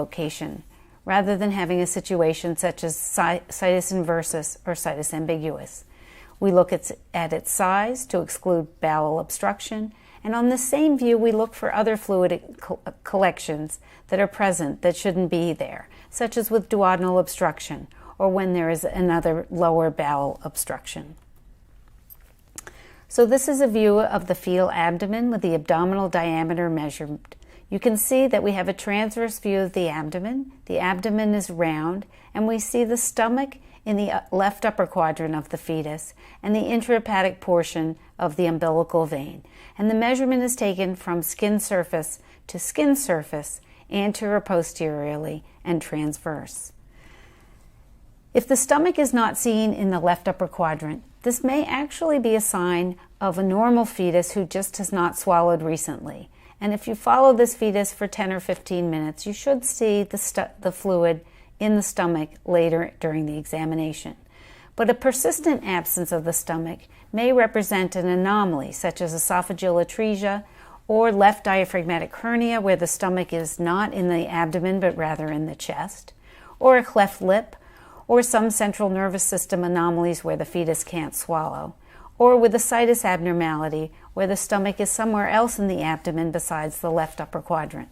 location, rather than having a situation such as situs inversus or situs ambiguus. We look at its size to exclude bowel obstruction, and on the same view we look for other fluid collections that are present that shouldn't be there, such as with duodenal obstruction or when there is another lower bowel obstruction. So this is a view of the fetal abdomen with the abdominal diameter measured. You can see that we have a transverse view of the abdomen. The abdomen is round, and we see the stomach in the left upper quadrant of the fetus and the intrahepatic portion of the umbilical vein. And the measurement is taken from skin surface to skin surface, anterior posteriorly and transverse. If the stomach is not seen in the left upper quadrant, this may actually be a sign of a normal fetus who just has not swallowed recently. And if you follow this fetus for 10 or 15 minutes, you should see the fluid in the stomach later during the examination. But a persistent absence of the stomach may represent an anomaly, such as esophageal atresia or left diaphragmatic hernia, where the stomach is not in the abdomen but rather in the chest, or a cleft lip, or some central nervous system anomalies where the fetus can't swallow, or with a situs abnormality where the stomach is somewhere else in the abdomen besides the left upper quadrant.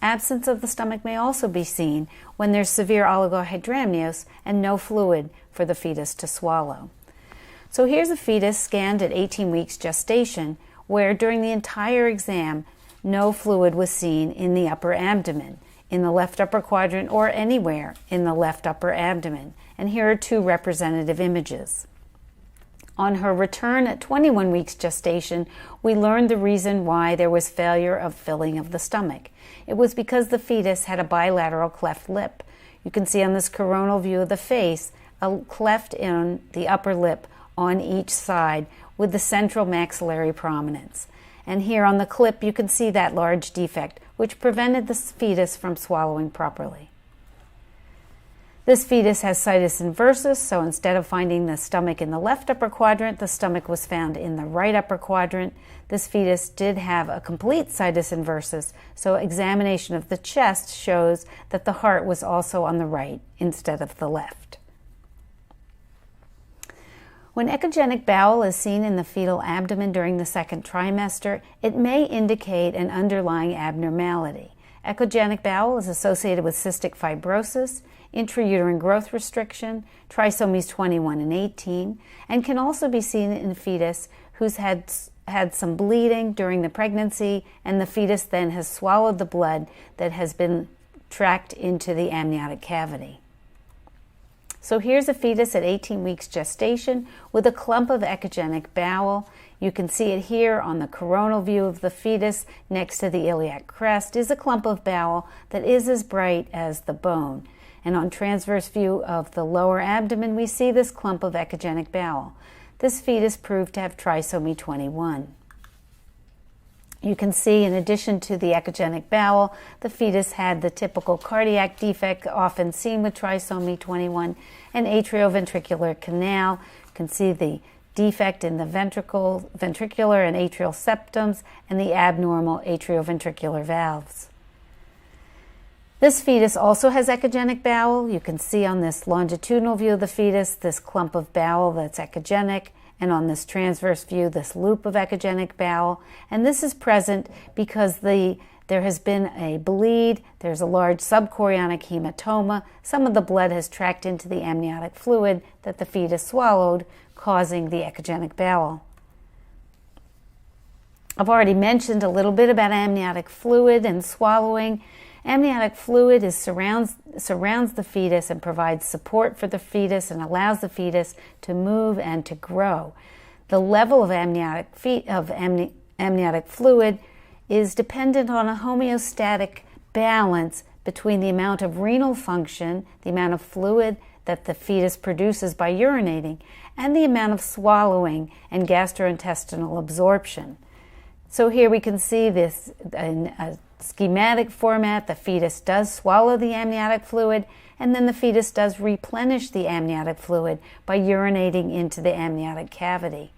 Absence of the stomach may also be seen when there's severe oligohydramnios and no fluid for the fetus to swallow. So here's a fetus scanned at 18 weeks gestation where during the entire exam no fluid was seen in the upper abdomen, in the left upper quadrant, or anywhere in the left upper abdomen. And here are two representative images. On her return at 21 weeks gestation, we learned the reason why there was failure of filling of the stomach. It was because the fetus had a bilateral cleft lip. You can see on this coronal view of the face a cleft in the upper lip on each side with the central maxillary prominence. And here on the clip you can see that large defect which prevented the fetus from swallowing properly. This fetus has situs inversus, so instead of finding the stomach in the left upper quadrant, the stomach was found in the right upper quadrant. This fetus did have a complete situs inversus, so examination of the chest shows that the heart was also on the right instead of the left. When echogenic bowel is seen in the fetal abdomen during the second trimester, it may indicate an underlying abnormality. Echogenic bowel is associated with cystic fibrosis, intrauterine growth restriction, trisomies 21 and 18, and can also be seen in a fetus who's had some bleeding during the pregnancy, and the fetus then has swallowed the blood that has been tracked into the amniotic cavity. So here's a fetus at 18 weeks gestation with a clump of echogenic bowel. You can see it here on the coronal view of the fetus next to the iliac crest is a clump of bowel that is as bright as the bone. And on transverse view of the lower abdomen, we see this clump of echogenic bowel. This fetus proved to have trisomy 21. You can see, in addition to the echogenic bowel, the fetus had the typical cardiac defect often seen with trisomy 21, an atrioventricular canal. You can see the defect in the ventricular and atrial septums and the abnormal atrioventricular valves. This fetus also has echogenic bowel. You can see on this longitudinal view of the fetus this clump of bowel that's echogenic, and on this transverse view this loop of echogenic bowel. And this is present because there has been a bleed, there's a large subchorionic hematoma, some of the blood has tracked into the amniotic fluid that the fetus swallowed, causing the echogenic bowel. I've already mentioned a little bit about amniotic fluid and swallowing. Amniotic fluid surrounds the fetus and provides support for the fetus and allows the fetus to move and to grow. The level of amniotic fluid is dependent on a homeostatic balance between the amount of renal function, the amount of fluid that the fetus produces by urinating, and the amount of swallowing and gastrointestinal absorption. So here we can see this in a schematic format. The fetus does swallow the amniotic fluid, and then the fetus does replenish the amniotic fluid by urinating into the amniotic cavity.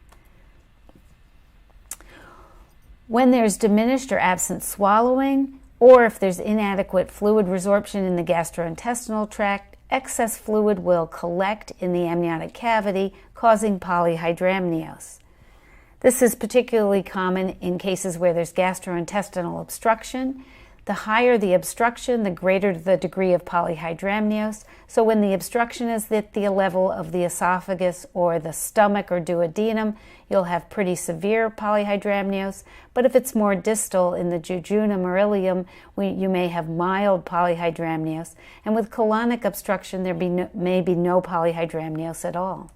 When there's diminished or absent swallowing, or if there's inadequate fluid resorption in the gastrointestinal tract, excess fluid will collect in the amniotic cavity, causing polyhydramnios. This is particularly common in cases where there's gastrointestinal obstruction. The higher the obstruction, the greater the degree of polyhydramnios. So when the obstruction is at the level of the esophagus or the stomach or duodenum, you'll have pretty severe polyhydramnios. But if it's more distal in the jejunum or ileum, you may have mild polyhydramnios. And with colonic obstruction, there may be no polyhydramnios at all.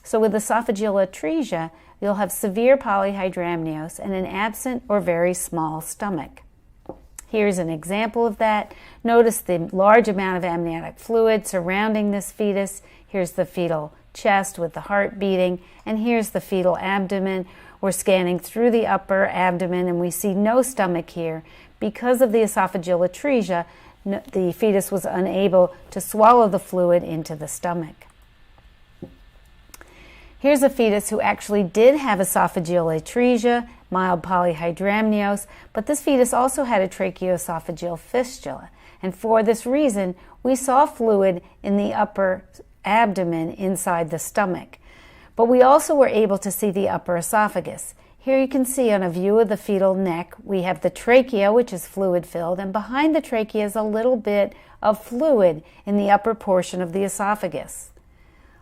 So with esophageal atresia, you'll have severe polyhydramnios and an absent or very small stomach. Here's an example of that. Notice the large amount of amniotic fluid surrounding this fetus. Here's the fetal chest with the heart beating, and here's the fetal abdomen. We're scanning through the upper abdomen, and we see no stomach here. Because of the esophageal atresia, the fetus was unable to swallow the fluid into the stomach. Here's a fetus who actually did have esophageal atresia, mild polyhydramnios, but this fetus also had a tracheoesophageal fistula. And for this reason, we saw fluid in the upper abdomen inside the stomach. But we also were able to see the upper esophagus. Here you can see on a view of the fetal neck, we have the trachea, which is fluid-filled, and behind the trachea is a little bit of fluid in the upper portion of the esophagus.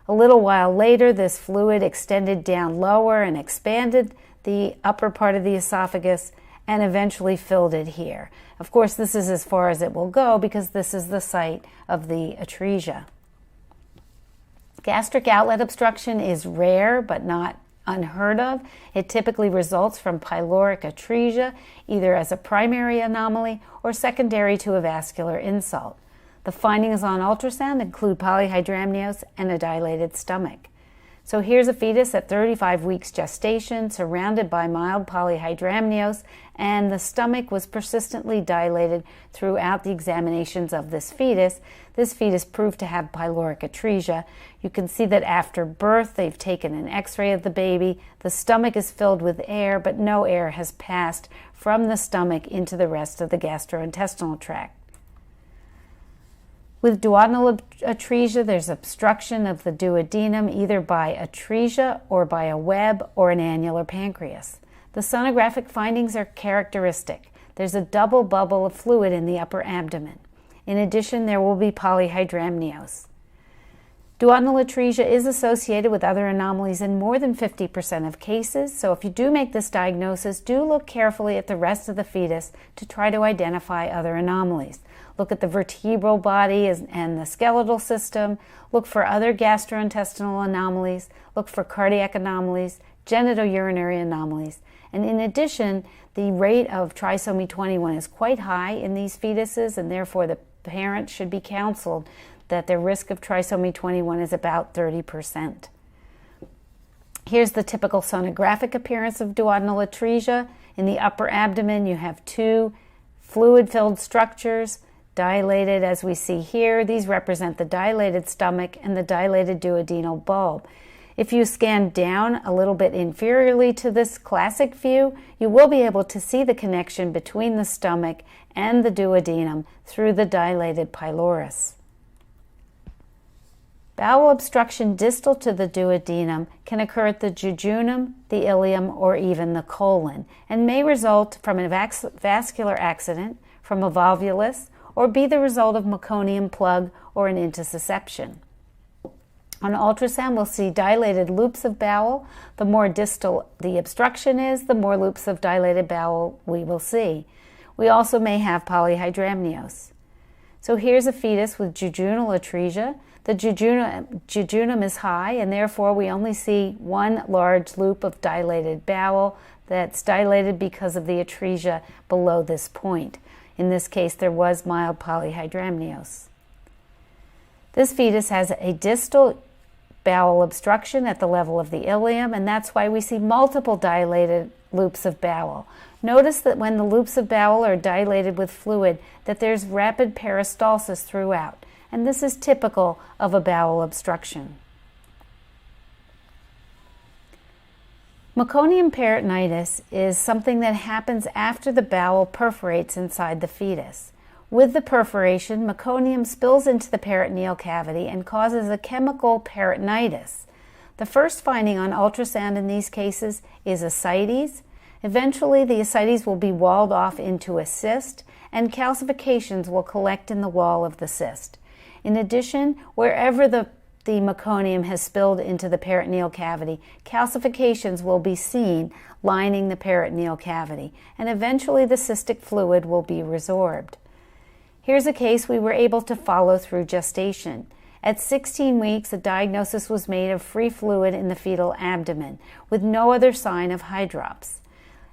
A little while later, this fluid extended down lower and expanded the upper part of the esophagus and eventually filled it here. Of course, this is as far as it will go because this is the site of the atresia. Gastric outlet obstruction is rare but not unheard of. It typically results from pyloric atresia, either as a primary anomaly or secondary to a vascular insult. The findings on ultrasound include polyhydramnios and a dilated stomach. So here's a fetus at 35 weeks gestation, surrounded by mild polyhydramnios, and the stomach was persistently dilated throughout the examinations of this fetus. This fetus proved to have pyloric atresia. You can see that after birth, they've taken an x-ray of the baby. The stomach is filled with air, but no air has passed from the stomach into the rest of the gastrointestinal tract. With duodenal atresia, there's obstruction of the duodenum either by atresia or by a web or an annular pancreas. The sonographic findings are characteristic. There's a double bubble of fluid in the upper abdomen. In addition, there will be polyhydramnios. Duodenal atresia is associated with other anomalies in more than 50% of cases, so if you do make this diagnosis, do look carefully at the rest of the fetus to try to identify other anomalies. Look at the vertebral body and the skeletal system. Look for other gastrointestinal anomalies. Look for cardiac anomalies, genitourinary anomalies. And in addition, the rate of trisomy 21 is quite high in these fetuses, and therefore the parents should be counseled that their risk of trisomy 21 is about 30%. Here's the typical sonographic appearance of duodenal atresia. In the upper abdomen, you have two fluid-filled structures, dilated as we see here. These represent the dilated stomach and the dilated duodenal bulb. If you scan down a little bit inferiorly to this classic view, you will be able to see the connection between the stomach and the duodenum through the dilated pylorus. Bowel obstruction distal to the duodenum can occur at the jejunum, the ileum, or even the colon, and may result from a vascular accident, from a volvulus, or be the result of meconium plug or an intussusception. On ultrasound, we'll see dilated loops of bowel. The more distal the obstruction is, the more loops of dilated bowel we will see. We also may have polyhydramnios. So here's a fetus with jejunal atresia. The jejunum is high, and therefore we only see one large loop of dilated bowel that's dilated because of the atresia below this point. In this case, there was mild polyhydramnios. This fetus has a distal bowel obstruction at the level of the ileum, and that's why we see multiple dilated loops of bowel. Notice that when the loops of bowel are dilated with fluid, that there's rapid peristalsis throughout, and this is typical of a bowel obstruction. Meconium peritonitis is something that happens after the bowel perforates inside the fetus. With the perforation, meconium spills into the peritoneal cavity and causes a chemical peritonitis. The first finding on ultrasound in these cases is ascites. Eventually, the ascites will be walled off into a cyst, and calcifications will collect in the wall of the cyst. In addition, wherever the meconium has spilled into the peritoneal cavity, calcifications will be seen lining the peritoneal cavity, and eventually the cystic fluid will be resorbed. Here's a case we were able to follow through gestation. At 16 weeks, a diagnosis was made of free fluid in the fetal abdomen, with no other sign of hydrops.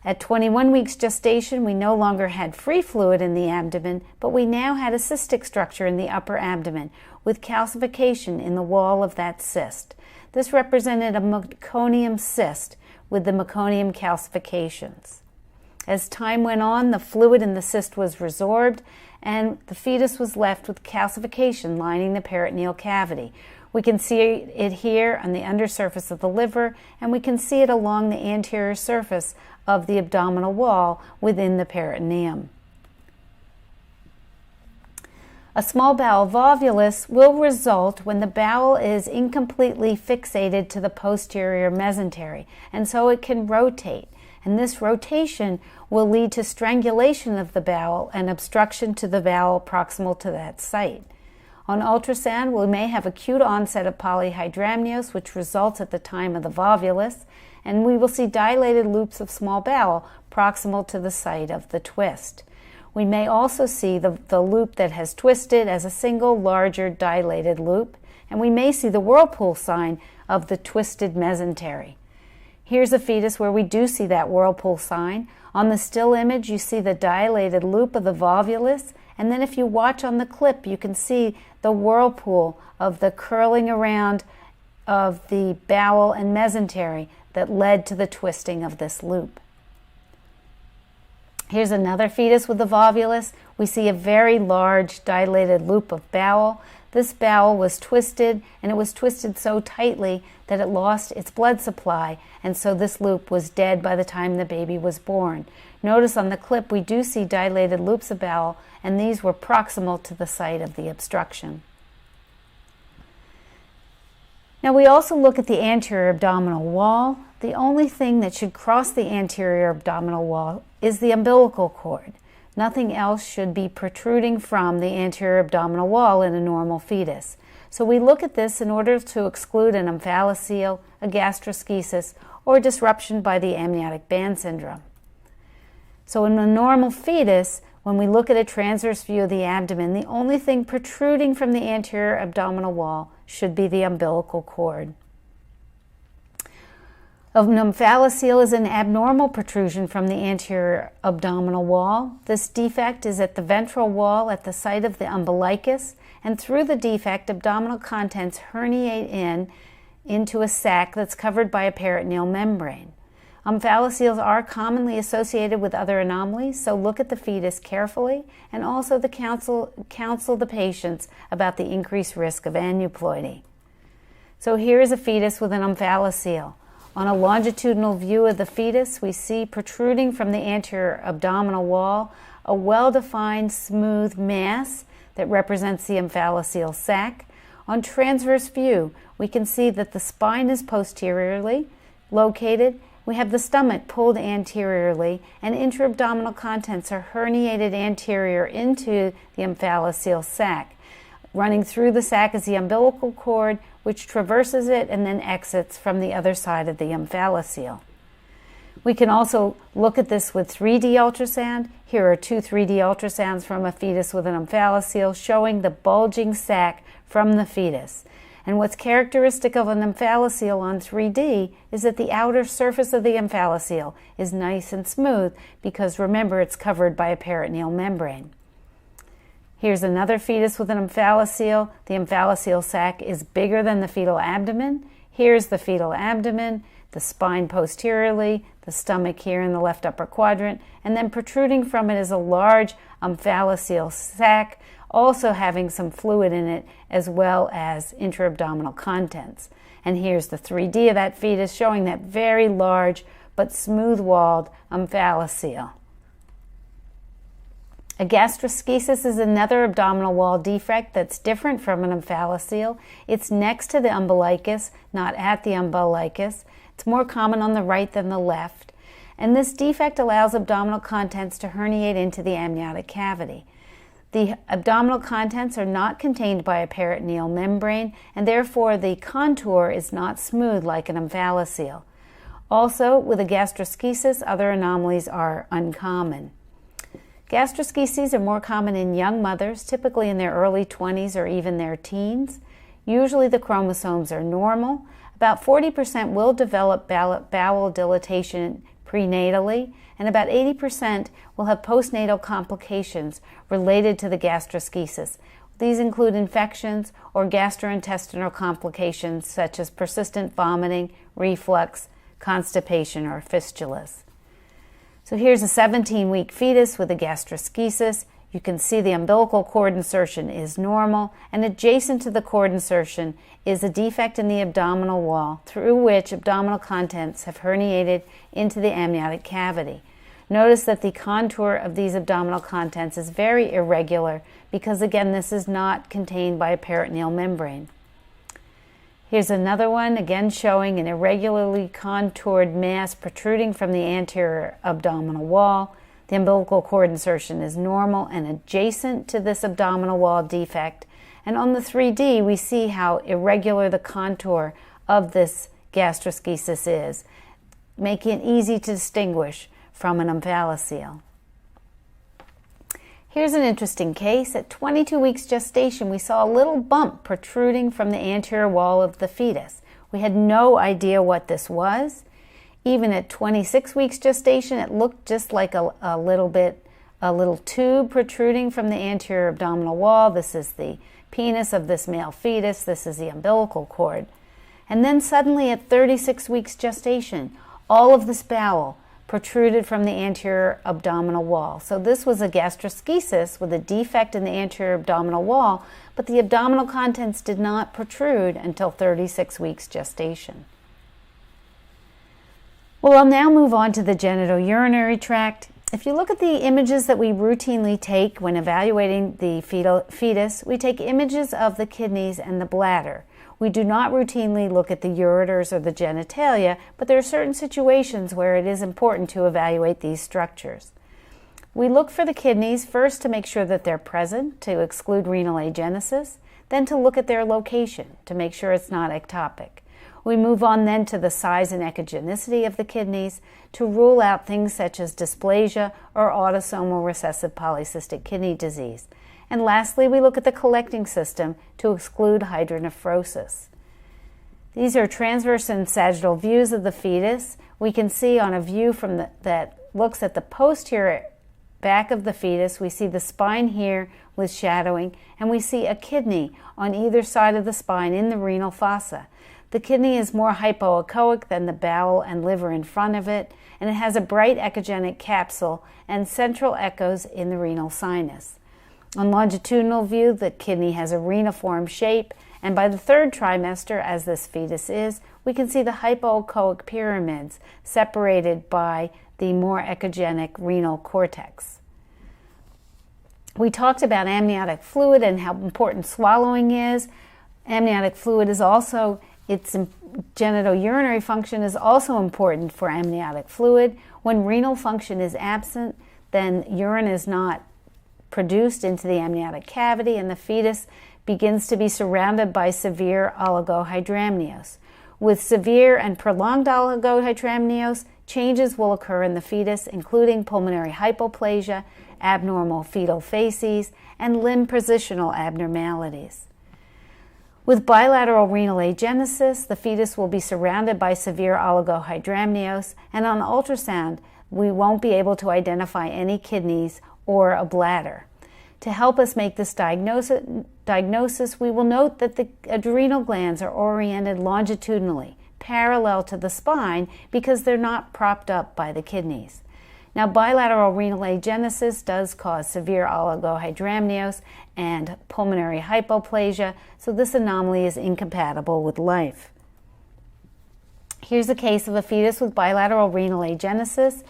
At 21 weeks gestation, we no longer had free fluid in the abdomen, but we now had a cystic structure in the upper abdomen, with calcification in the wall of that cyst. This represented a meconium cyst with the meconium calcifications. As time went on, the fluid in the cyst was resorbed, and the fetus was left with calcification lining the peritoneal cavity. We can see it here on the undersurface of the liver, and we can see it along the anterior surface of the abdominal wall within the peritoneum. A small bowel volvulus will result when the bowel is incompletely fixated to the posterior mesentery, and so it can rotate. And this rotation will lead to strangulation of the bowel and obstruction to the bowel proximal to that site. On ultrasound, we may have acute onset of polyhydramnios, which results at the time of the volvulus, and we will see dilated loops of small bowel proximal to the site of the twist. We may also see the loop that has twisted as a single larger dilated loop, and we may see the whirlpool sign of the twisted mesentery. Here's a fetus where we do see that whirlpool sign. On the still image, you see the dilated loop of the volvulus, and then if you watch on the clip, you can see the whirlpool of the curling around of the bowel and mesentery that led to the twisting of this loop. Here's another fetus with the volvulus. We see a very large dilated loop of bowel. This bowel was twisted, and it was twisted so tightly that it lost its blood supply, and so this loop was dead by the time the baby was born. Notice on the clip we do see dilated loops of bowel, and these were proximal to the site of the obstruction. Now we also look at the anterior abdominal wall. The only thing that should cross the anterior abdominal wall is the umbilical cord. Nothing else should be protruding from the anterior abdominal wall in a normal fetus. So we look at this in order to exclude an omphalocele, a gastroschisis, or disruption by the amniotic band syndrome. So in a normal fetus, when we look at a transverse view of the abdomen, the only thing protruding from the anterior abdominal wall should be the umbilical cord. An omphalocele is an abnormal protrusion from the anterior abdominal wall. This defect is at the ventral wall at the site of the umbilicus, and through the defect, abdominal contents herniate into a sac that's covered by a peritoneal membrane. Omphaloceles are commonly associated with other anomalies, so look at the fetus carefully and also counsel the patients about the increased risk of aneuploidy. So here is a fetus with an omphalocele. On a longitudinal view of the fetus, we see protruding from the anterior abdominal wall a well-defined smooth mass that represents the omphalocele sac. On transverse view, we can see that the spine is posteriorly located. We have the stomach pulled anteriorly, and intra-abdominal contents are herniated anterior into the omphalocele sac. Running through the sac is the umbilical cord, which traverses it and then exits from the other side of the omphalocele. We can also look at this with 3D ultrasound. Here are two 3D ultrasounds from a fetus with an omphalocele showing the bulging sac from the fetus. And what's characteristic of an omphalocele on 3D is that the outer surface of the omphalocele is nice and smooth because, remember, it's covered by a peritoneal membrane. Here's another fetus with an omphalocele. The omphalocele sac is bigger than the fetal abdomen. Here's the fetal abdomen, the spine posteriorly, the stomach here in the left upper quadrant, and then protruding from it is a large omphalocele sac, also having some fluid in it as well as intra-abdominal contents. And here's the 3D of that fetus showing that very large but smooth-walled omphalocele. A gastroschisis is another abdominal wall defect that's different from an omphalocele. It's next to the umbilicus, not at the umbilicus. It's more common on the right than the left. And this defect allows abdominal contents to herniate into the amniotic cavity. The abdominal contents are not contained by a peritoneal membrane, and therefore the contour is not smooth like an omphalocele. Also, with a gastroschisis, other anomalies are uncommon. Gastroschises are more common in young mothers, typically in their early 20s or even their teens. Usually the chromosomes are normal. About 40% will develop bowel dilatation prenatally, and about 80% will have postnatal complications related to the gastroschisis. These include infections or gastrointestinal complications such as persistent vomiting, reflux, constipation, or fistulas. So here's a 17-week fetus with a gastroschisis. You can see the umbilical cord insertion is normal, and adjacent to the cord insertion is a defect in the abdominal wall through which abdominal contents have herniated into the amniotic cavity. Notice that the contour of these abdominal contents is very irregular because, again, this is not contained by a peritoneal membrane. Here's another one, again showing an irregularly contoured mass protruding from the anterior abdominal wall. The umbilical cord insertion is normal and adjacent to this abdominal wall defect. And on the 3D, we see how irregular the contour of this gastroschisis is, making it easy to distinguish from an omphalocele. Here's an interesting case. At 22 weeks gestation, we saw a little bump protruding from the anterior wall of the fetus. We had no idea what this was. Even at 26 weeks gestation, it looked just like a little tube protruding from the anterior abdominal wall. This is the penis of this male fetus. This is the umbilical cord. And then suddenly at 36 weeks gestation, all of this bowel protruded from the anterior abdominal wall. So this was a gastroschisis with a defect in the anterior abdominal wall, but the abdominal contents did not protrude until 36 weeks gestation. Well, I'll now move on to the genitourinary tract. If you look at the images that we routinely take when evaluating the fetus, we take images of the kidneys and the bladder. We do not routinely look at the ureters or the genitalia, but there are certain situations where it is important to evaluate these structures. We look for the kidneys first to make sure that they're present, to exclude renal agenesis, then to look at their location to make sure it's not ectopic. We move on then to the size and echogenicity of the kidneys to rule out things such as dysplasia or autosomal recessive polycystic kidney disease. And lastly, we look at the collecting system to exclude hydronephrosis. These are transverse and sagittal views of the fetus. We can see on a view from that looks at the posterior back of the fetus, we see the spine here with shadowing, and we see a kidney on either side of the spine in the renal fossa. The kidney is more hypoechoic than the bowel and liver in front of it, and it has a bright echogenic capsule and central echoes in the renal sinus. On longitudinal view, the kidney has a reniform shape, and by the third trimester, as this fetus is, we can see the hypoechoic pyramids separated by the more echogenic renal cortex. We talked about amniotic fluid and how important swallowing is. Amniotic fluid is also, its genitourinary function is also important for amniotic fluid. When renal function is absent, then urine is not produced into the amniotic cavity, and the fetus begins to be surrounded by severe oligohydramnios. With severe and prolonged oligohydramnios, changes will occur in the fetus, including pulmonary hypoplasia, abnormal fetal facies, and limb positional abnormalities. With bilateral renal agenesis, the fetus will be surrounded by severe oligohydramnios, and on ultrasound, we won't be able to identify any kidneys or a bladder. To help us make this diagnosis, we will note that the adrenal glands are oriented longitudinally, parallel to the spine, because they're not propped up by the kidneys. Now, bilateral renal agenesis does cause severe oligohydramnios and pulmonary hypoplasia, so this anomaly is incompatible with life. Here's a case of a fetus with bilateral renal agenesis.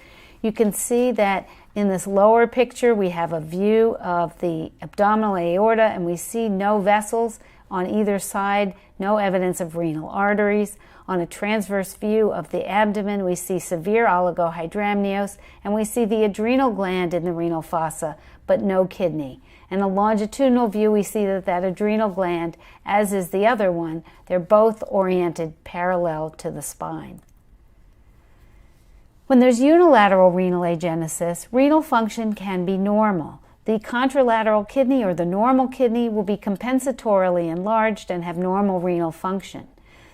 You can see that in this lower picture we have a view of the abdominal aorta, and we see no vessels on either side, no evidence of renal arteries. On a transverse view of the abdomen, we see severe oligohydramnios, and we see the adrenal gland in the renal fossa, but no kidney. In a longitudinal view, we see that adrenal gland, as is the other one, they're both oriented parallel to the spine. When there's unilateral renal agenesis, renal function can be normal. The contralateral kidney or the normal kidney will be compensatorily enlarged and have normal renal function.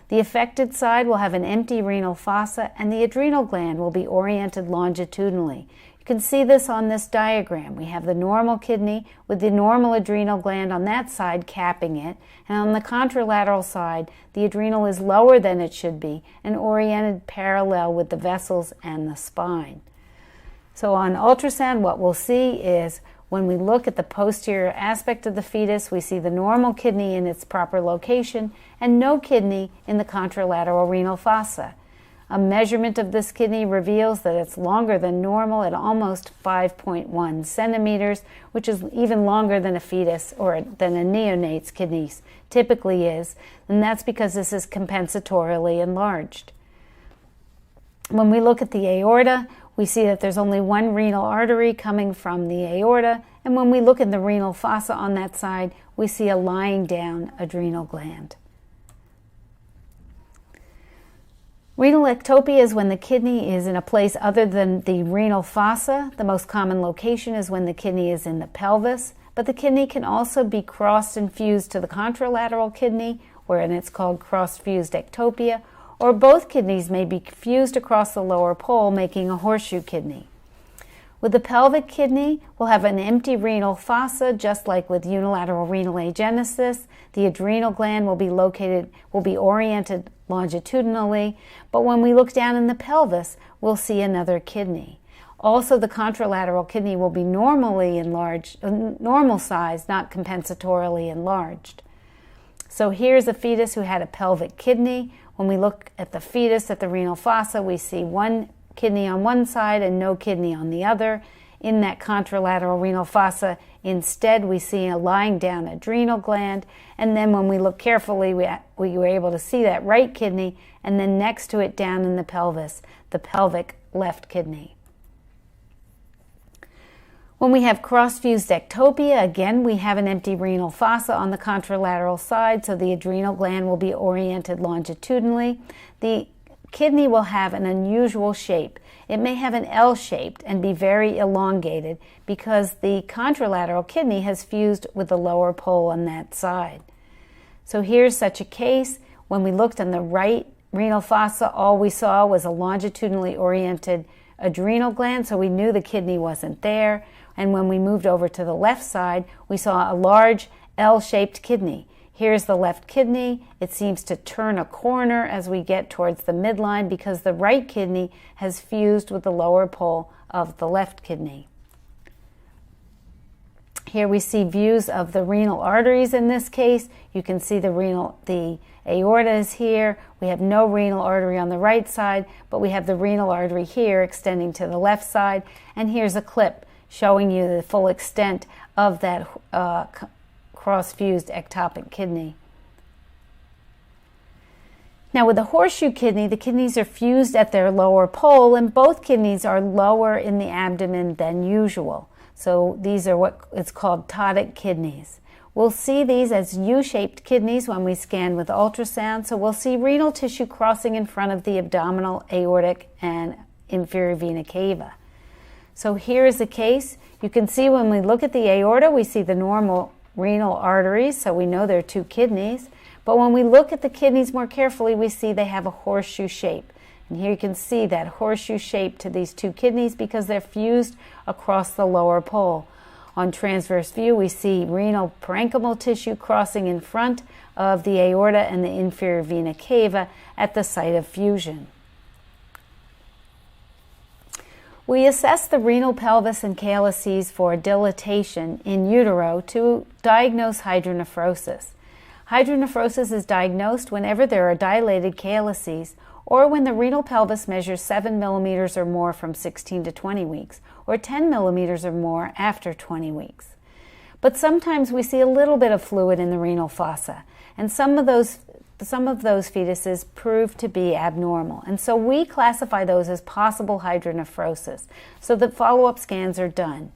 The affected side will have an empty renal fossa, and the adrenal gland will be oriented longitudinally. You can see this on this diagram. We have the normal kidney with the normal adrenal gland on that side capping it, and on the contralateral side, the adrenal is lower than it should be and oriented parallel with the vessels and the spine. So on ultrasound, what we'll see is when we look at the posterior aspect of the fetus, we see the normal kidney in its proper location and no kidney in the contralateral renal fossa. A measurement of this kidney reveals that it's longer than normal at almost 5.1 centimeters, which is even longer than a fetus or than a neonate's kidneys typically is, and that's because this is compensatorily enlarged. When we look at the aorta, we see that there's only one renal artery coming from the aorta, and when we look at the renal fossa on that side, we see a lying down adrenal gland. Renal ectopia is when the kidney is in a place other than the renal fossa. The most common location is when the kidney is in the pelvis, but the kidney can also be crossed and fused to the contralateral kidney, wherein it's called cross-fused ectopia, or both kidneys may be fused across the lower pole, making a horseshoe kidney. With the pelvic kidney, we'll have an empty renal fossa, just like with unilateral renal agenesis. The adrenal gland will be oriented longitudinally, but when we look down in the pelvis, we'll see another kidney. Also, the contralateral kidney will be normally enlarged, normal size, not compensatorily enlarged. So here's a fetus who had a pelvic kidney. When we look at the fetus at the renal fossa, we see one kidney on one side and no kidney on the other. In that contralateral renal fossa, instead, we see a lying down adrenal gland, and then when we look carefully, we were able to see that right kidney, and then next to it down in the pelvis, the pelvic left kidney. When we have cross-fused ectopia, again, we have an empty renal fossa on the contralateral side, so the adrenal gland will be oriented longitudinally. The kidney will have an unusual shape. It may have an L-shaped and be very elongated because the contralateral kidney has fused with the lower pole on that side. So here's such a case. When we looked on the right renal fossa, all we saw was a longitudinally oriented adrenal gland, so we knew the kidney wasn't there. And when we moved over to the left side, we saw a large L-shaped kidney. Here's the left kidney. It seems to turn a corner as we get towards the midline because the right kidney has fused with the lower pole of the left kidney. Here we see views of the renal arteries in this case. You can see the aorta is here. We have no renal artery on the right side, but we have the renal artery here extending to the left side. And here's a clip showing you the full extent of that cross-fused ectopic kidney. Now with the horseshoe kidney, the kidneys are fused at their lower pole, and both kidneys are lower in the abdomen than usual. So these are what it's called ptotic kidneys. We'll see these as U-shaped kidneys when we scan with ultrasound. So we'll see renal tissue crossing in front of the abdominal, aortic, and inferior vena cava. So here is the case. You can see when we look at the aorta, we see the normal renal arteries, so we know there are two kidneys. But when we look at the kidneys more carefully, we see they have a horseshoe shape. And here you can see that horseshoe shape to these two kidneys because they're fused across the lower pole. On transverse view, we see renal parenchymal tissue crossing in front of the aorta and the inferior vena cava at the site of fusion. We assess the renal pelvis and calyces for dilatation in utero to diagnose hydronephrosis. Hydronephrosis is diagnosed whenever there are dilated calyces or when the renal pelvis measures 7 millimeters or more from 16 to 20 weeks, or 10 millimeters or more after 20 weeks. But sometimes we see a little bit of fluid in the renal fossa, and some of those fetuses prove to be abnormal. And so we classify those as possible hydronephrosis, so that follow-up scans are done.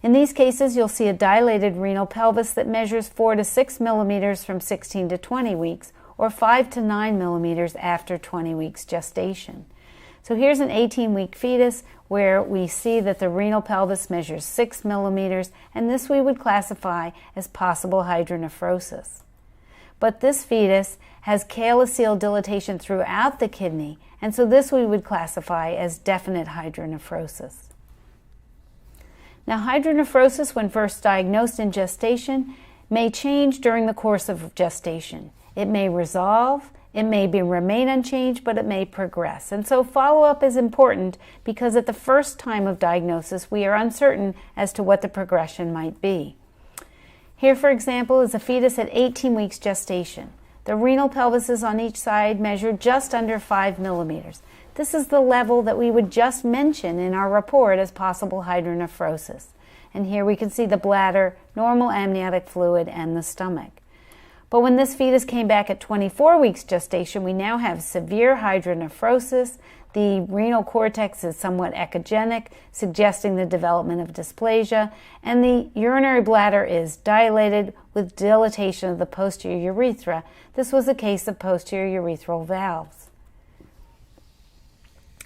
In these cases, you'll see a dilated renal pelvis that measures 4 to 6 millimeters from 16 to 20 weeks, or 5 to 9 millimeters after 20 weeks gestation. So here's an 18-week fetus where we see that the renal pelvis measures 6 millimeters, and this we would classify as possible hydronephrosis. But this fetus has calyceal dilatation throughout the kidney, and so this we would classify as definite hydronephrosis. Now, hydronephrosis, when first diagnosed in gestation, may change during the course of gestation. It may resolve, it may remain unchanged, but it may progress. And so follow-up is important because at the first time of diagnosis, we are uncertain as to what the progression might be. Here, for example, is a fetus at 18 weeks gestation. The renal pelvises on each side measure just under 5 millimeters. This is the level that we would just mention in our report as possible hydronephrosis. And here we can see the bladder, normal amniotic fluid, and the stomach. But when this fetus came back at 24 weeks gestation, we now have severe hydronephrosis. The renal cortex is somewhat echogenic, suggesting the development of dysplasia, and the urinary bladder is dilated with dilatation of the posterior urethra. This was a case of posterior urethral valves.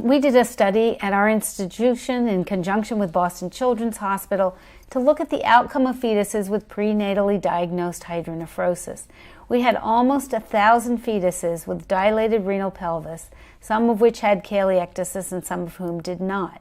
We did a study at our institution in conjunction with Boston Children's Hospital to look at the outcome of fetuses with prenatally diagnosed hydronephrosis. We had almost 1,000 fetuses with dilated renal pelvis, some of which had caliectasis and some of whom did not.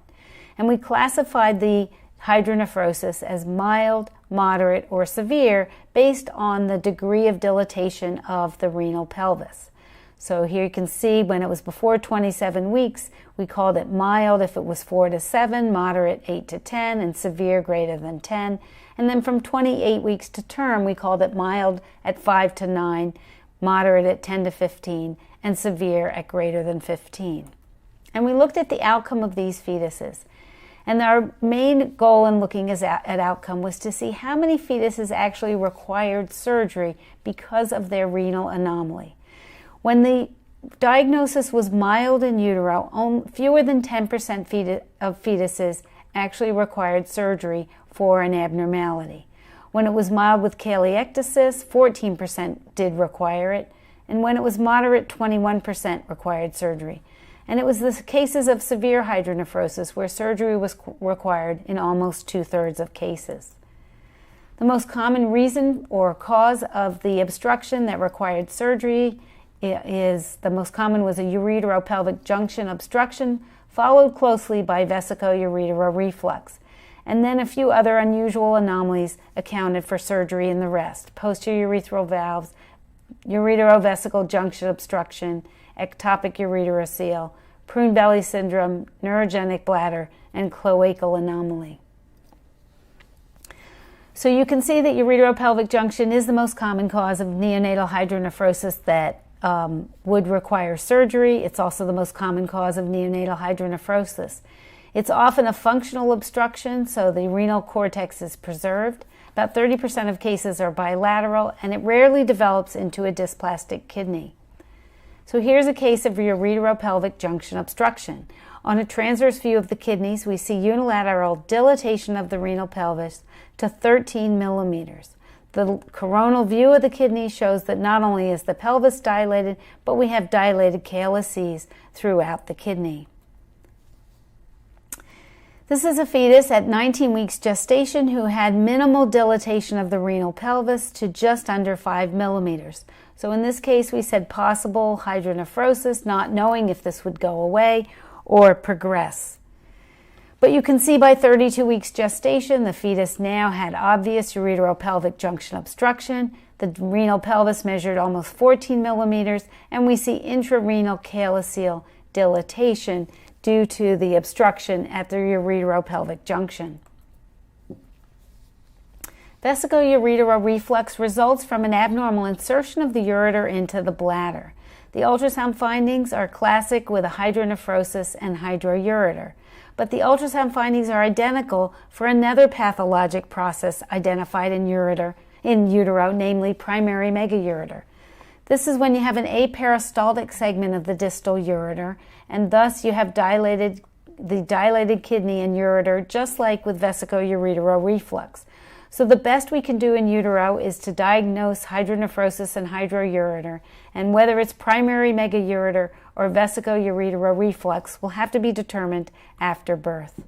And we classified the hydronephrosis as mild, moderate, or severe based on the degree of dilatation of the renal pelvis. So here you can see when it was before 27 weeks, we called it mild if it was 4 to 7, moderate 8 to 10, and severe greater than 10. And then from 28 weeks to term, we called it mild at 5 to 9, moderate at 10 to 15, and severe at greater than 15. And we looked at the outcome of these fetuses. And our main goal in looking at outcome was to see how many fetuses actually required surgery because of their renal anomaly. When the diagnosis was mild in utero, fewer than 10% of fetuses actually required surgery for an abnormality. When it was mild with caliectasis, 14% did require it, and when it was moderate, 21% required surgery. And it was the cases of severe hydronephrosis where surgery was required in almost 2/3 of cases. The most common reason or cause of the obstruction that required surgery the most common was a ureteropelvic junction obstruction, followed closely by vesico-ureteral reflux. And then a few other unusual anomalies accounted for surgery in the rest: posterior urethral valves, ureterovesical junction obstruction, ectopic ureterocele, prune belly syndrome, neurogenic bladder, and cloacal anomaly. So you can see that ureteropelvic junction is the most common cause of neonatal hydronephrosis that would require surgery. It's also the most common cause of neonatal hydronephrosis. It's often a functional obstruction, so the renal cortex is preserved. About 30% of cases are bilateral, and it rarely develops into a dysplastic kidney. So here's a case of ureteropelvic junction obstruction. On a transverse view of the kidneys, we see unilateral dilatation of the renal pelvis to 13 millimeters. The coronal view of the kidney shows that not only is the pelvis dilated, but we have dilated calyces throughout the kidney. This is a fetus at 19 weeks gestation who had minimal dilatation of the renal pelvis to just under 5 millimeters. So in this case, we said possible hydronephrosis, not knowing if this would go away or progress. But you can see by 32 weeks gestation, the fetus now had obvious ureteropelvic junction obstruction. The renal pelvis measured almost 14 millimeters, and we see intrarenal calyceal dilatation due to the obstruction at the ureteropelvic junction. Vesicoureteral reflux results from an abnormal insertion of the ureter into the bladder. The ultrasound findings are classic with a hydronephrosis and hydroureter, but the ultrasound findings are identical for another pathologic process identified in utero, namely primary megaureter. This is when you have an aperistaltic segment of the distal ureter, and thus you have the dilated kidney and ureter, just like with vesicoureteral reflux. So the best we can do in utero is to diagnose hydronephrosis and hydroureter, and whether it's primary megaureter or vesicoureteral reflux will have to be determined after birth.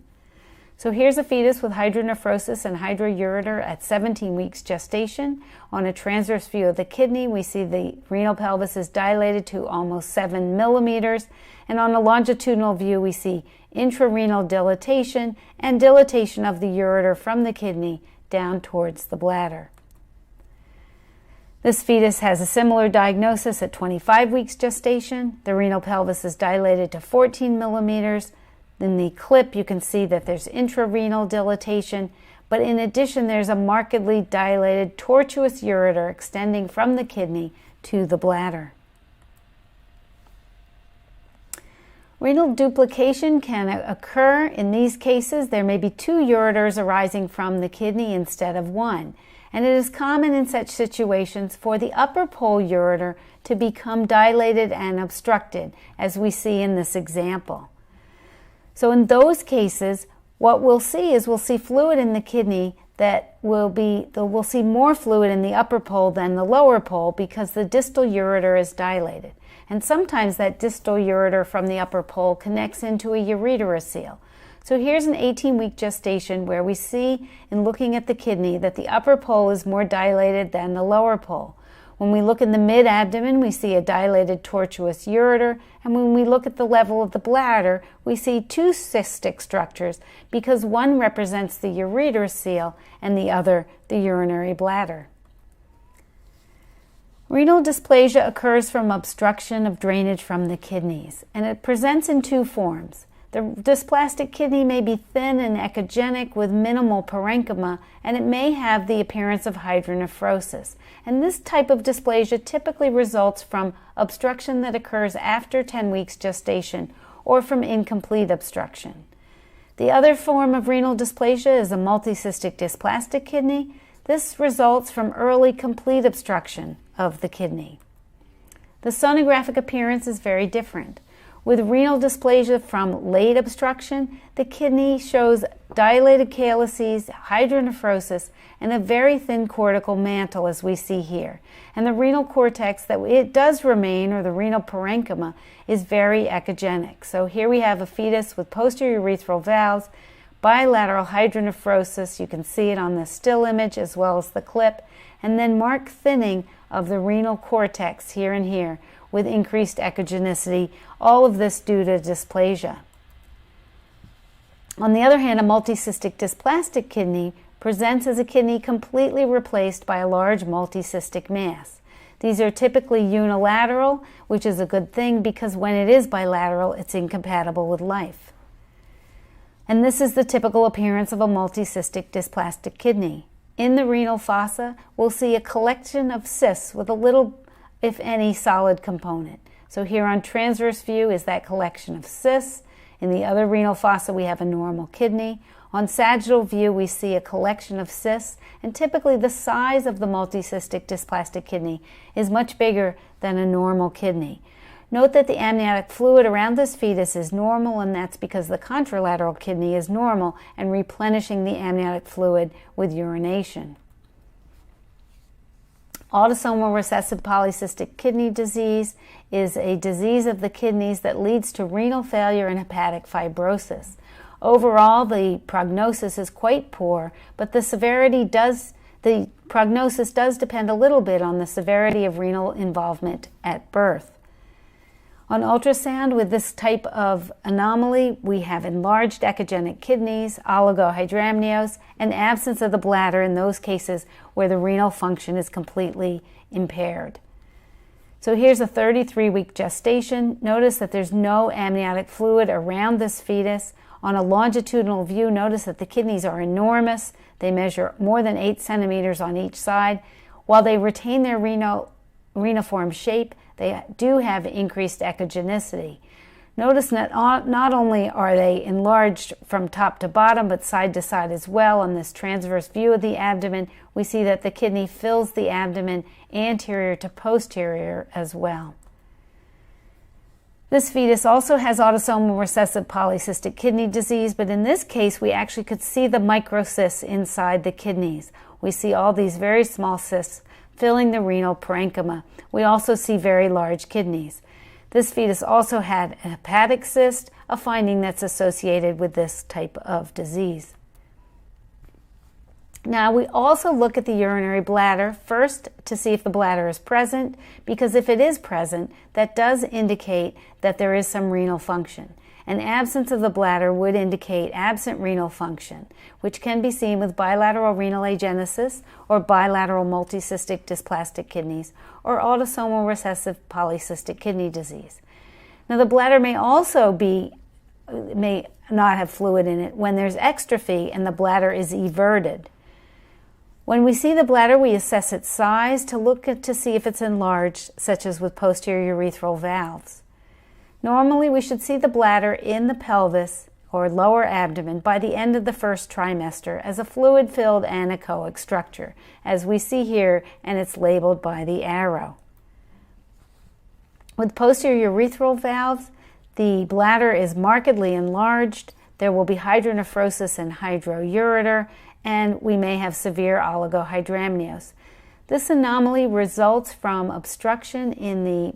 So here's a fetus with hydronephrosis and hydroureter at 17 weeks gestation. On a transverse view of the kidney, we see the renal pelvis is dilated to almost 7 millimeters, and on a longitudinal view, we see intrarenal dilatation and dilatation of the ureter from the kidney down towards the bladder. This fetus has a similar diagnosis at 25 weeks gestation. The renal pelvis is dilated to 14 millimeters. In the clip, you can see that there's intrarenal dilatation, but in addition, there's a markedly dilated tortuous ureter extending from the kidney to the bladder. Renal duplication can occur. In these cases, there may be 2 ureters arising from the kidney instead of 1. And it is common in such situations for the upper pole ureter to become dilated and obstructed, as we see in this example. So in those cases, what we'll see is we'll see fluid in the kidney we'll see more fluid in the upper pole than the lower pole because the distal ureter is dilated. And sometimes that distal ureter from the upper pole connects into a ureterocele. So here's an 18-week gestation where we see in looking at the kidney that the upper pole is more dilated than the lower pole. When we look in the mid-abdomen, we see a dilated tortuous ureter, and when we look at the level of the bladder, we see 2 cystic structures because one represents the ureterocele and the other the urinary bladder. Renal dysplasia occurs from obstruction of drainage from the kidneys, and it presents in 2 forms. The dysplastic kidney may be thin and echogenic with minimal parenchyma, and it may have the appearance of hydronephrosis. And this type of dysplasia typically results from obstruction that occurs after 10 weeks gestation or from incomplete obstruction. The other form of renal dysplasia is a multicystic dysplastic kidney. This results from early complete obstruction of the kidney. The sonographic appearance is very different. With renal dysplasia from late obstruction, the kidney shows dilated calyces, hydronephrosis, and a very thin cortical mantle, as we see here. And the renal cortex that it does remain, or the renal parenchyma, is very echogenic. So here we have a fetus with posterior urethral valves, bilateral hydronephrosis. You can see it on the still image as well as the clip, and then marked thinning of the renal cortex here and here, with increased echogenicity, all of this due to dysplasia. On the other hand, a multicystic dysplastic kidney presents as a kidney completely replaced by a large multicystic mass. These are typically unilateral, which is a good thing because when it is bilateral, it's incompatible with life. And this is the typical appearance of a multicystic dysplastic kidney. In the renal fossa, we'll see a collection of cysts with a little, if any, solid component. So here on transverse view is that collection of cysts. In the other renal fossa, we have a normal kidney. On sagittal view, we see a collection of cysts, and typically the size of the multicystic dysplastic kidney is much bigger than a normal kidney. Note that the amniotic fluid around this fetus is normal, and that's because the contralateral kidney is normal and replenishing the amniotic fluid with urination. Autosomal recessive polycystic kidney disease is a disease of the kidneys that leads to renal failure and hepatic fibrosis. Overall, the prognosis is quite poor, but the prognosis does depend a little bit on the severity of renal involvement at birth. On ultrasound, with this type of anomaly, we have enlarged echogenic kidneys, oligohydramnios, and absence of the bladder in those cases where the renal function is completely impaired. So here's a 33-week gestation. Notice that there's no amniotic fluid around this fetus. On a longitudinal view, notice that the kidneys are enormous. They measure more than 8 centimeters on each side. While they retain their reniform shape, they do have increased echogenicity. Notice that not only are they enlarged from top to bottom, but side to side as well. On this transverse view of the abdomen, we see that the kidney fills the abdomen anterior to posterior as well. This fetus also has autosomal recessive polycystic kidney disease, but in this case, we actually could see the microcysts inside the kidneys. We see all these very small cysts filling the renal parenchyma. We also see very large kidneys. This fetus also had a hepatic cyst, a finding that's associated with this type of disease. Now, we also look at the urinary bladder first to see if the bladder is present, because if it is present, that does indicate that there is some renal function. An absence of the bladder would indicate absent renal function, which can be seen with bilateral renal agenesis or bilateral multicystic dysplastic kidneys or autosomal recessive polycystic kidney disease. Now, the bladder may not have fluid in it when there's exstrophy and the bladder is everted. When we see the bladder, we assess its size to see if it's enlarged, such as with posterior urethral valves. Normally, we should see the bladder in the pelvis or lower abdomen by the end of the first trimester as a fluid-filled anechoic structure, as we see here, and it's labeled by the arrow. With posterior urethral valves, the bladder is markedly enlarged. There will be hydronephrosis and hydroureter, and we may have severe oligohydramnios. This anomaly results from obstruction in the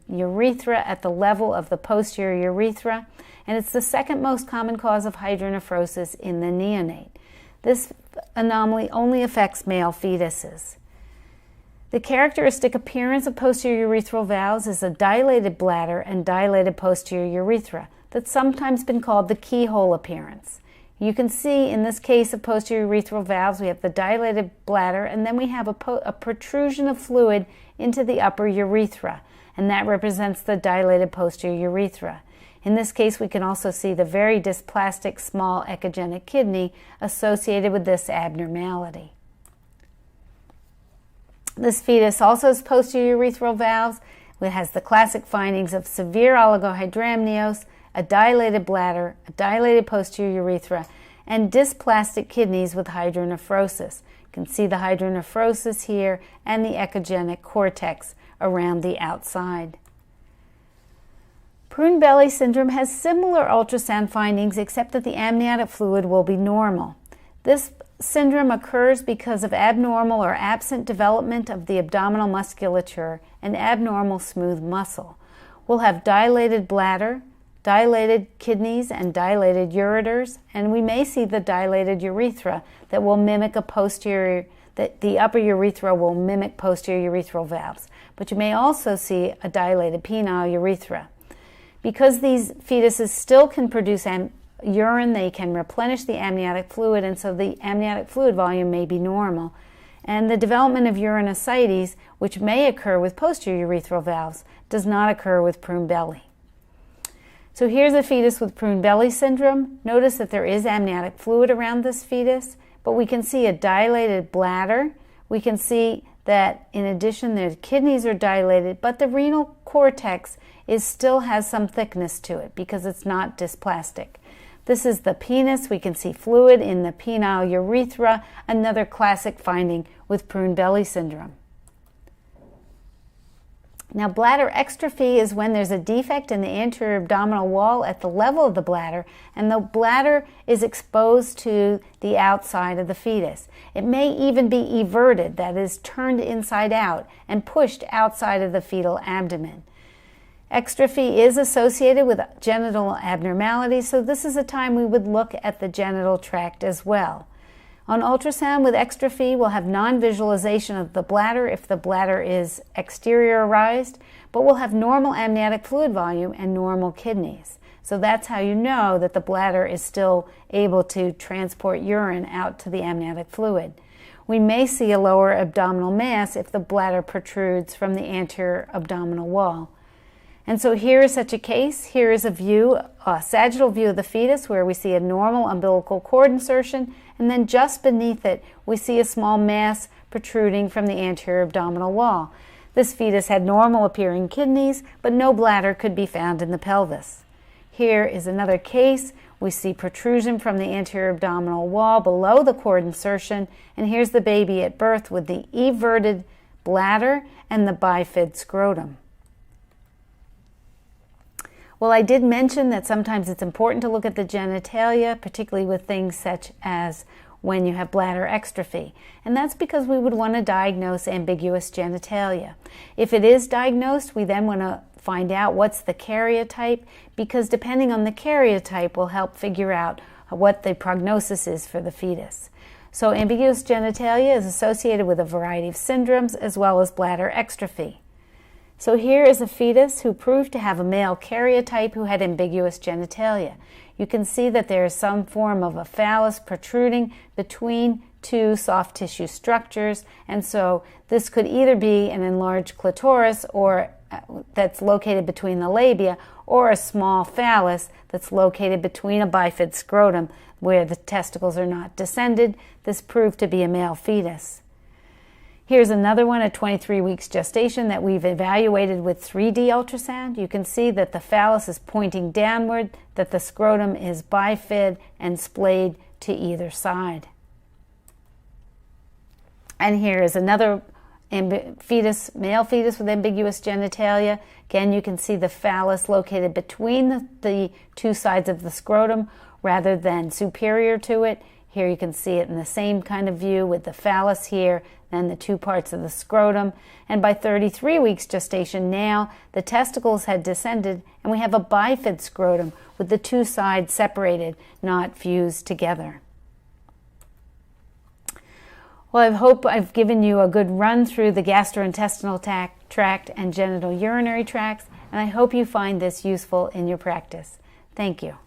urethra at the level of the posterior urethra, and it's the second most common cause of hydronephrosis in the neonate. This anomaly only affects male fetuses. The characteristic appearance of posterior urethral valves is a dilated bladder and dilated posterior urethra that's sometimes been called the keyhole appearance. You can see in this case of posterior urethral valves, we have the dilated bladder, and then we have a protrusion of fluid into the upper urethra, and that represents the dilated posterior urethra. In this case, we can also see the very dysplastic small echogenic kidney associated with this abnormality. This fetus also has posterior urethral valves. It has the classic findings of severe oligohydramnios, a dilated bladder, a dilated posterior urethra, and dysplastic kidneys with hydronephrosis. You can see the hydronephrosis here and the echogenic cortex around the outside. Prune belly syndrome has similar ultrasound findings, except that the amniotic fluid will be normal. This syndrome occurs because of abnormal or absent development of the abdominal musculature and abnormal smooth muscle. We'll have dilated bladder, dilated kidneys, and dilated ureters, and we may see the dilated urethra that will mimic the upper urethra will mimic posterior urethral valves. But you may also see a dilated penile urethra. Because these fetuses still can produce urine, they can replenish the amniotic fluid, and so the amniotic fluid volume may be normal. And the development of urine ascites, which may occur with posterior urethral valves, does not occur with prune belly. So here's a fetus with prune belly syndrome. Notice that there is amniotic fluid around this fetus, but we can see a dilated bladder. We can see that in addition the kidneys are dilated, but the renal cortex still has some thickness to it because it's not dysplastic. This is the penis. We can see fluid in the penile urethra, another classic finding with prune belly syndrome. Now, bladder exstrophy is when there's a defect in the anterior abdominal wall at the level of the bladder, and the bladder is exposed to the outside of the fetus. It may even be everted, that is, turned inside out and pushed outside of the fetal abdomen. Exstrophy is associated with genital abnormalities, so this is a time we would look at the genital tract as well. On ultrasound with exstrophy, we'll have non-visualization of the bladder if the bladder is exteriorized, but we'll have normal amniotic fluid volume and normal kidneys. So that's how you know that the bladder is still able to transport urine out to the amniotic fluid. We may see a lower abdominal mass if the bladder protrudes from the anterior abdominal wall. And so here is such a case. Here is a sagittal view of the fetus where we see a normal umbilical cord insertion, and then just beneath it we see a small mass protruding from the anterior abdominal wall. This fetus had normal appearing kidneys, but no bladder could be found in the pelvis. Here is another case. We see protrusion from the anterior abdominal wall below the cord insertion, and here's the baby at birth with the everted bladder and the bifid scrotum. Well, I did mention that sometimes it's important to look at the genitalia, particularly with things such as when you have bladder exstrophy. And that's because we would want to diagnose ambiguous genitalia. If it is diagnosed, we then want to find out what's the karyotype, because depending on the karyotype will help figure out what the prognosis is for the fetus. So ambiguous genitalia is associated with a variety of syndromes as well as bladder exstrophy. So here is a fetus who proved to have a male karyotype who had ambiguous genitalia. You can see that there is some form of a phallus protruding between two soft tissue structures, and so this could either be an enlarged clitoris or that's located between the labia, or a small phallus that's located between a bifid scrotum where the testicles are not descended. This proved to be a male fetus. Here's another one at 23 weeks gestation that we've evaluated with 3D ultrasound. You can see that the phallus is pointing downward, that the scrotum is bifid and splayed to either side. And here is another male fetus with ambiguous genitalia. Again, you can see the phallus located between the two sides of the scrotum rather than superior to it. Here you can see it in the same kind of view with the phallus here, then the two parts of the scrotum. And by 33 weeks gestation now, the testicles had descended and we have a bifid scrotum with the two sides separated, not fused together. Well, I hope I've given you a good run through the gastrointestinal tract and genital urinary tracts, and I hope you find this useful in your practice. Thank you.